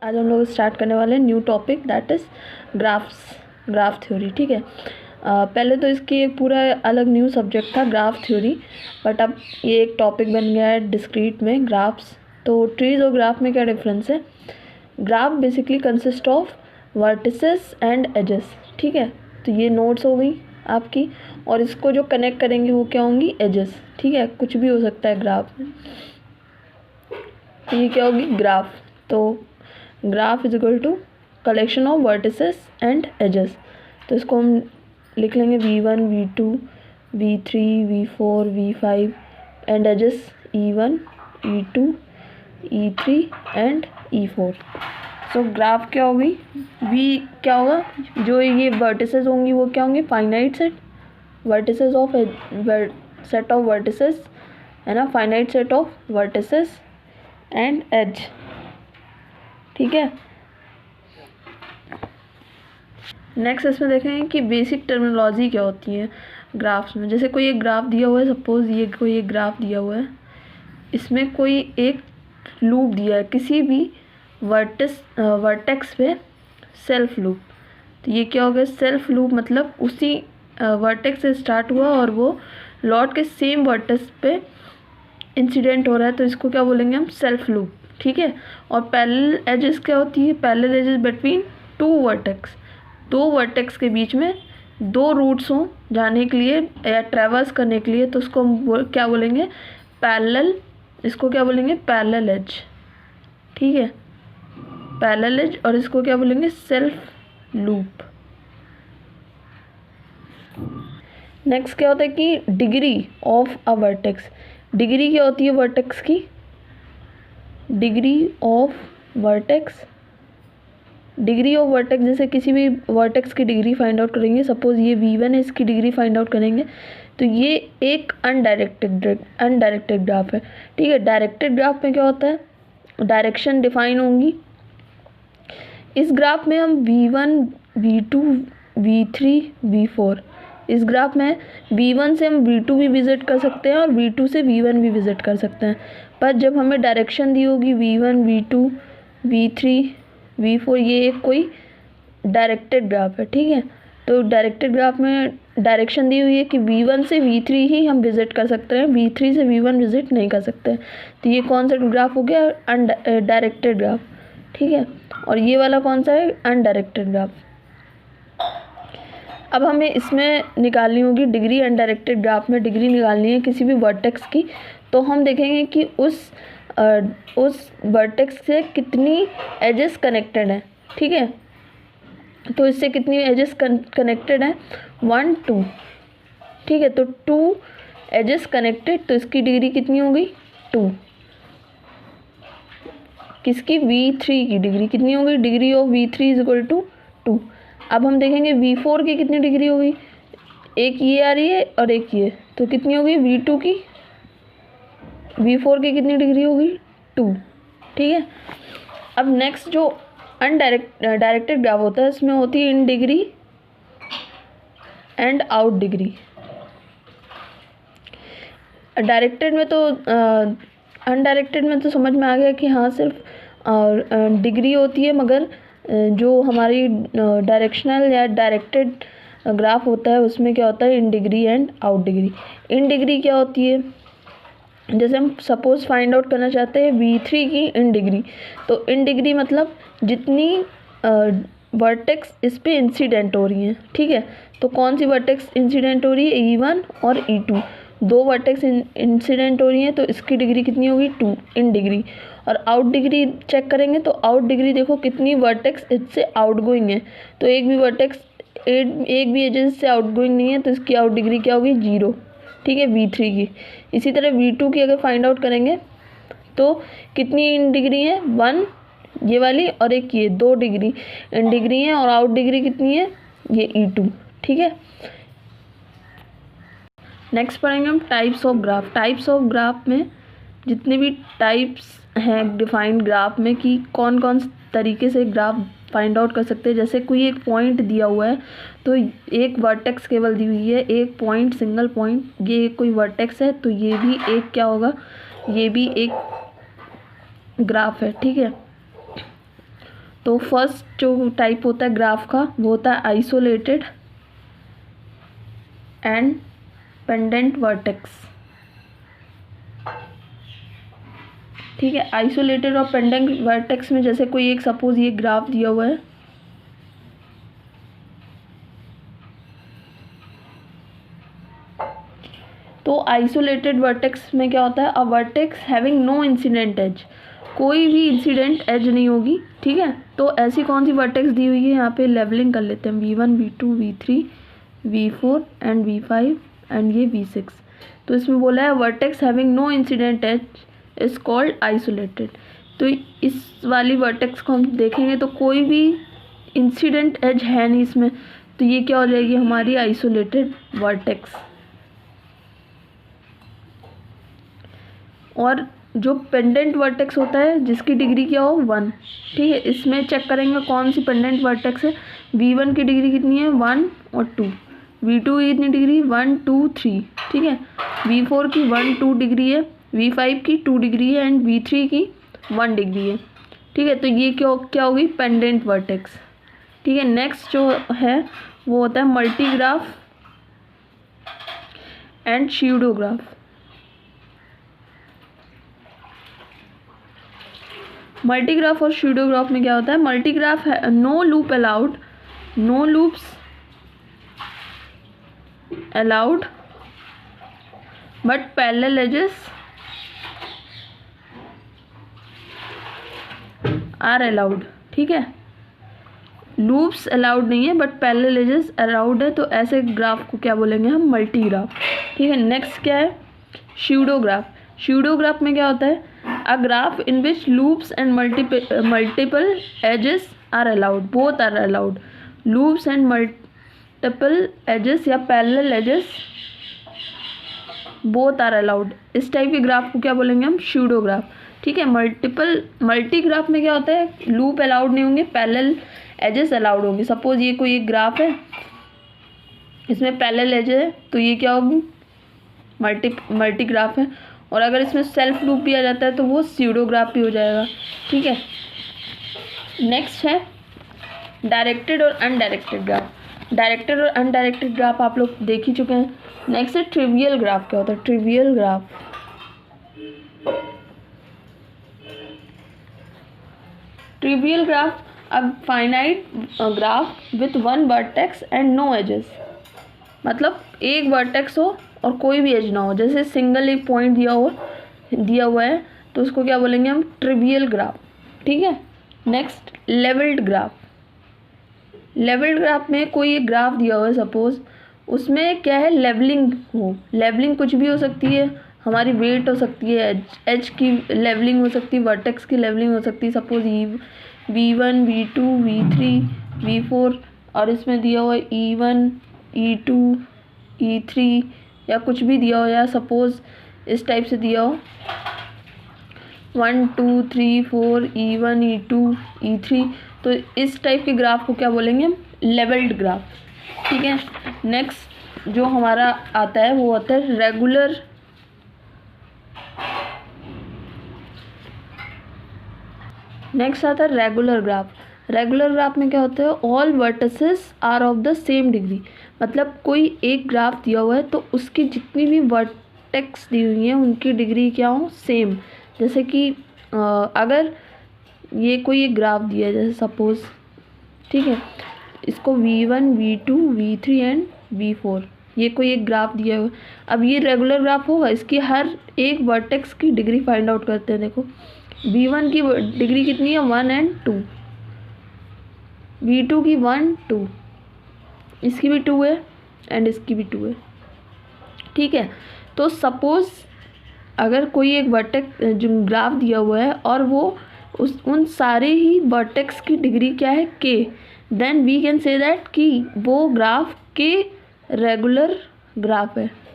आज हम लोग स्टार्ट करने वाले हैं new topic that is graph theory. ठीक है। पहले तो इसकी एक पूरा अलग न्यू सब्जेक्ट था ग्राफ थ्योरी, बट अब ये एक टॉपिक बन गया है डिस्क्रीट में ग्राफ्स। तो ट्रीज और ग्राफ में क्या डिफरेंस है? Graph basically consist of vertices and edges. ठीक है, तो ये नोट्स हो गई आपकी, और इसको जो कनेक्ट करेंगे वो क्या होंगी? एजेस। ठीक है, कुछ भी हो सकता है ग्राफ में। तो ये क्या होगी? ग्राफ। तो graph is equal to collection of vertices and edges. तो इसको हम लिख लेंगे V1, V2, V3, V4, V5 and edges E1, E2, E3 and E4। So graph क्या होगी? V क्या होगा? जो ये वर्टिसेस होंगी वो क्या होंगी? Finite set vertices of set of vertices है ना, finite set of vertices and edge. ठीक है। नेक्स्ट इसमें देखेंगे कि बेसिक टर्मिनोलॉजी क्या होती है ग्राफ्स में। जैसे कोई एक ग्राफ दिया हुआ है, सपोज ये कोई एक ग्राफ दिया हुआ है, इसमें कोई एक लूप दिया है किसी भी वर्टेक्स पे, सेल्फ लूप। तो ये क्या हो गया? सेल्फ लूप मतलब उसी वर्टेक्स से स्टार्ट हुआ और वो लौट के सेम वर्टेक्स पे इंसिडेंट हो रहा है, तो इसको क्या बोलेंगे हम? Self loop. ठीक है। और पैरेलल एजेस क्या होती है? Parallel edges between two vertex, दो वर्टेक्स के बीच में दो रूट्स हों जाने के लिए या ट्रैवर्स करने के लिए, तो उसको हम क्या बोलेंगे? पैरेलल। इसको क्या बोलेंगे? Parallel edge. ठीक है, पैरेलल एज। और इसको क्या बोलेंगे? Self loop. नेक्स्ट क्या होता है कि degree of a vertex. Degree क्या होती है वर्टेक्स की? Degree of vertex, degree of vertex, जैसे किसी भी वर्टेक्स की डिग्री फाइंड आउट करेंगे, सपोज ये V1 है, इसकी डिग्री फाइंड आउट करेंगे, तो ये एक अनडायरेक्टेड ग्राफ है। ठीक है। डायरेक्टेड ग्राफ में क्या होता है? डायरेक्शन डिफाइन होंगी। इस ग्राफ में हम V1, V2, V3, V4, इस ग्राफ में V1 से हम V2 भी विजिट कर सकते हैं और V2 से V1 भी विजिट कर सकते हैं। पर जब हमें डायरेक्शन दी होगी V1, V2, V3, V4, ये एक कोई डायरेक्टेड ग्राफ है। ठीक है। तो डायरेक्टेड ग्राफ में डायरेक्शन दी हुई है कि V1 से V3 ही हम विजिट कर सकते हैं, V3 से V1 विजिट नहीं कर सकते। तो ये कौन सा ग्राफ हो गया? Directed graph. ठीक है। और ये वाला कौन सा है? Undirected graph. अब हमें इसमें निकालनी होगी डिग्री। अनडायरेक्टेड ग्राफ में डिग्री निकालनी है किसी भी वर्टेक्स की, तो हम देखेंगे कि उस वर्टेक्स से कितनी एजेस कनेक्टेड हैं। ठीक है। तो इससे कितनी एजेस कनेक्टेड हैं? 1, 2। ठीक है। तो 2 एजेस कनेक्टेड, तो इसकी डिग्री कितनी होगी? 2। किसकी? V3 की डिग्री कितनी होगी? Degree of V3 is equal to 2। अब हम देखेंगे V4 की कितनी डिग्री होगी? एक ये आ रही है और एक ये, तो कितनी होगी? V2 की, V4 की कितनी डिग्री होगी? 2। ठीक है। अब नेक्स्ट जो डायरेक्टेड ग्राफ होता है, इसमें होती है in degree and out degree. Directed में तो अनडायरेक्टेड में तो समझ में आ गया कि हाँ सिर्फ डिग्री होती है, मगर जो हमारी डायरेक्शनल या डायरेक्टेड ग्राफ होता है उसमें क्या होता है? In degree and out degree. In degree क्या होती है? जैसे हम सपोज फाइंड आउट करना चाहते हैं V3 की इन डिग्री, तो इन डिग्री मतलब जितनी वर्टेक्स इस पे इंसिडेंट हो रही हैं। ठीक है। तो कौन सी वर्टेक्स इंसिडेंट हो रही है? E1 और E2, दो वर्टेक्स इंसिडेंट हो रही हैं, तो इसकी डिग्री कितनी होगी? 2 इन डिग्री। और आउट डिग्री चेक करेंगे तो आउट डिग्री देखो कितनी वर्टेक्स इससे आउट गोइंग है, तो एक भी वर्टेक्स एक भी एजेस से आउट गोइंग नहीं है, तो इसकी आउट डिग्री क्या होगी? 0। ठीक है, V3 की। इसी तरह V2 की अगर फाइंड आउट करेंगे तो कितनी इन डिग्री है? 1 ये वाली और एक ये, 2 डिग्री इन डिग्री है, और आउट डिग्री कितनी है? ये E2। ठीक है। नेक्स्ट पढ़ेंगे हम types of graph. Types of graph में जितने भी टाइप्स हैं डिफाइंड ग्राफ में, कि कौन कौन तरीके से ग्राफ फाइंड आउट कर सकते हैं। जैसे कोई एक पॉइंट दिया हुआ है, तो एक वर्टेक्स केवल दी हुई है, एक पॉइंट, सिंगल पॉइंट, ये कोई वर्टेक्स है, तो ये भी एक क्या होगा? ये भी एक ग्राफ है। ठीक है। तो फर्स्ट जो टाइप होता है ग्राफ का वो होता है आइसोलेटेड एंड पेंडेंट वर्टेक्स। ठीक है, आइसोलेटेड और पेंडेंट वर्टेक्स में जैसे कोई एक सपोज ये ग्राफ दिया हुआ है, तो आइसोलेटेड वर्टेक्स में क्या होता है, a vertex having no incident edge, कोई भी इंसिडेंट एज नहीं होगी। ठीक है, तो ऐसी कौन सी वर्टेक्स दी हुई है, यहाँ पे लेवलिंग कर लेते हैं, V1 V2 V3 V4 and V5 and ये V6। तो इसमें बोला है vertex having no incident edge is called isolated. तो इस वाली वर्टेक्स को हम देखेंगे तो कोई भी इंसिडेंट एज है नहीं इसमें, तो ये क्या हो जाएगी हमारी आइसोलेटेड वर्टेक्स। और जो पेंडेंट वर्टेक्स होता है जिसकी डिग्री क्या हो 1। ठीक है, इसमें चेक करेंगे कौन सी पेंडेंट वर्टेक्स है। V1 की डिग्री कितनी है 1 और 2, V2 की कितनी डिग्री 1 2 3। ठीक है, V4 की 1 2 डिग्री है, V5 की 2 डिग्री है एंड V3 की 1 डिग्री है। ठीक है, तो ये क्या होगी पेंडेंट वर्टेक्स। ठीक है, नेक्स्ट जो है वो होता है मल्टीग्राफ एंड स्यूडोग्राफ। मल्टीग्राफ और स्यूडोग्राफ में क्या होता है, मल्टीग्राफ है no loop allowed, no loops allowed but parallel edges are allowed. ठीक है, लूप्स अलाउड नहीं है बट पैरेलल एजेस अलाउड है, तो ऐसे ग्राफ को क्या बोलेंगे हम मल्टीग्राफ। ठीक है, नेक्स्ट क्या है स्यूडोग्राफ। स्यूडोग्राफ में क्या होता है, a graph in which loops and multiple edges are allowed, both are allowed, loops and multiple edges या parallel edges both are allowed, इस टाइप के ग्राफ को क्या बोलेंगे हम स्यूडोग्राफ। ठीक है, मल्टीग्राफ में क्या होता है, लूप अलाउड नहीं होंगे, पैरेलल एजेस अलाउड होंगे। सपोज ये कोई एक ग्राफ है, इसमें पैरेलल एजेस है, तो ये क्या होगी मल्टीग्राफ है। और अगर इसमें सेल्फ लूप भी आ जाता है तो वो स्यूडोग्राफ भी हो जाएगा। ठीक है, नेक्स्ट है डायरेक्टेड और अनडायरेक्टेड ग्राफ। डायरेक्टेड और अनडायरेक्टेड ग्राफ आप लोग देख ही चुके हैं। नेक्स्ट है ट्रिवियल ग्राफ। क्या होता है trivial graph, trivial graph a finite graph with one vertex and no edges, मतलब एक वर्टेक्स हो और कोई भी एज ना हो, जैसे सिंगल एक पॉइंट दिया हुआ है तो उसको क्या बोलेंगे हम ट्रिवियल ग्राफ। ठीक है, next labelled graph. Labelled graph में कोई एक ग्राफ दिया हुआ है सपोज, उसमें क्या है लेवलिंग हो, लेवलिंग कुछ भी हो सकती है, हमारी वेट हो सकती है, एज की लेवलिंग हो सकती है, वर्टेक्स की लेवलिंग हो सकती है। Suppose V1 V2 V3 V4 और इसमें दिया हुआ है E1 E2 E3 या कुछ भी दिया हो, या सपोज इस टाइप से दिया हो 1 2 3 4 E1 E2 E3, तो इस टाइप के ग्राफ को क्या बोलेंगे हम लेवल्ड ग्राफ। ठीक है, नेक्स्ट जो हमारा आता है वो होता है रेगुलर नेक्स्ट आता है रेगुलर ग्राफ। रेगुलर ग्राफ में क्या होता है all vertices are of the same degree, मतलब कोई एक ग्राफ दिया हुआ है तो उसकी जितनी भी वर्टेक्स दी हुई हैं उनकी डिग्री क्या हो सेम। जैसे कि अगर ये कोई एक ग्राफ दिया है जैसे सपोज, ठीक है, इसको V1 V2 V3 and V4 ये कोई एक ग्राफ दिया हुआ है। अब ये रेगुलर ग्राफ होगा, इसकी हर एक वर्टेक्स की डिग्री फाइंड आउट करते हैं। देखो V1 की डिग्री कितनी है 1 एंड 2, V2 की 1 2, इसकी भी 2 है एंड इसकी भी 2 है। ठीक है, तो सपोज अगर कोई एक वर्टेक्स जो ग्राफ दिया हुआ है और वो उन सारे ही वर्टेक्स की डिग्री क्या है k, then we can say that कि वो ग्राफ के रेगुलर ग्राफ है।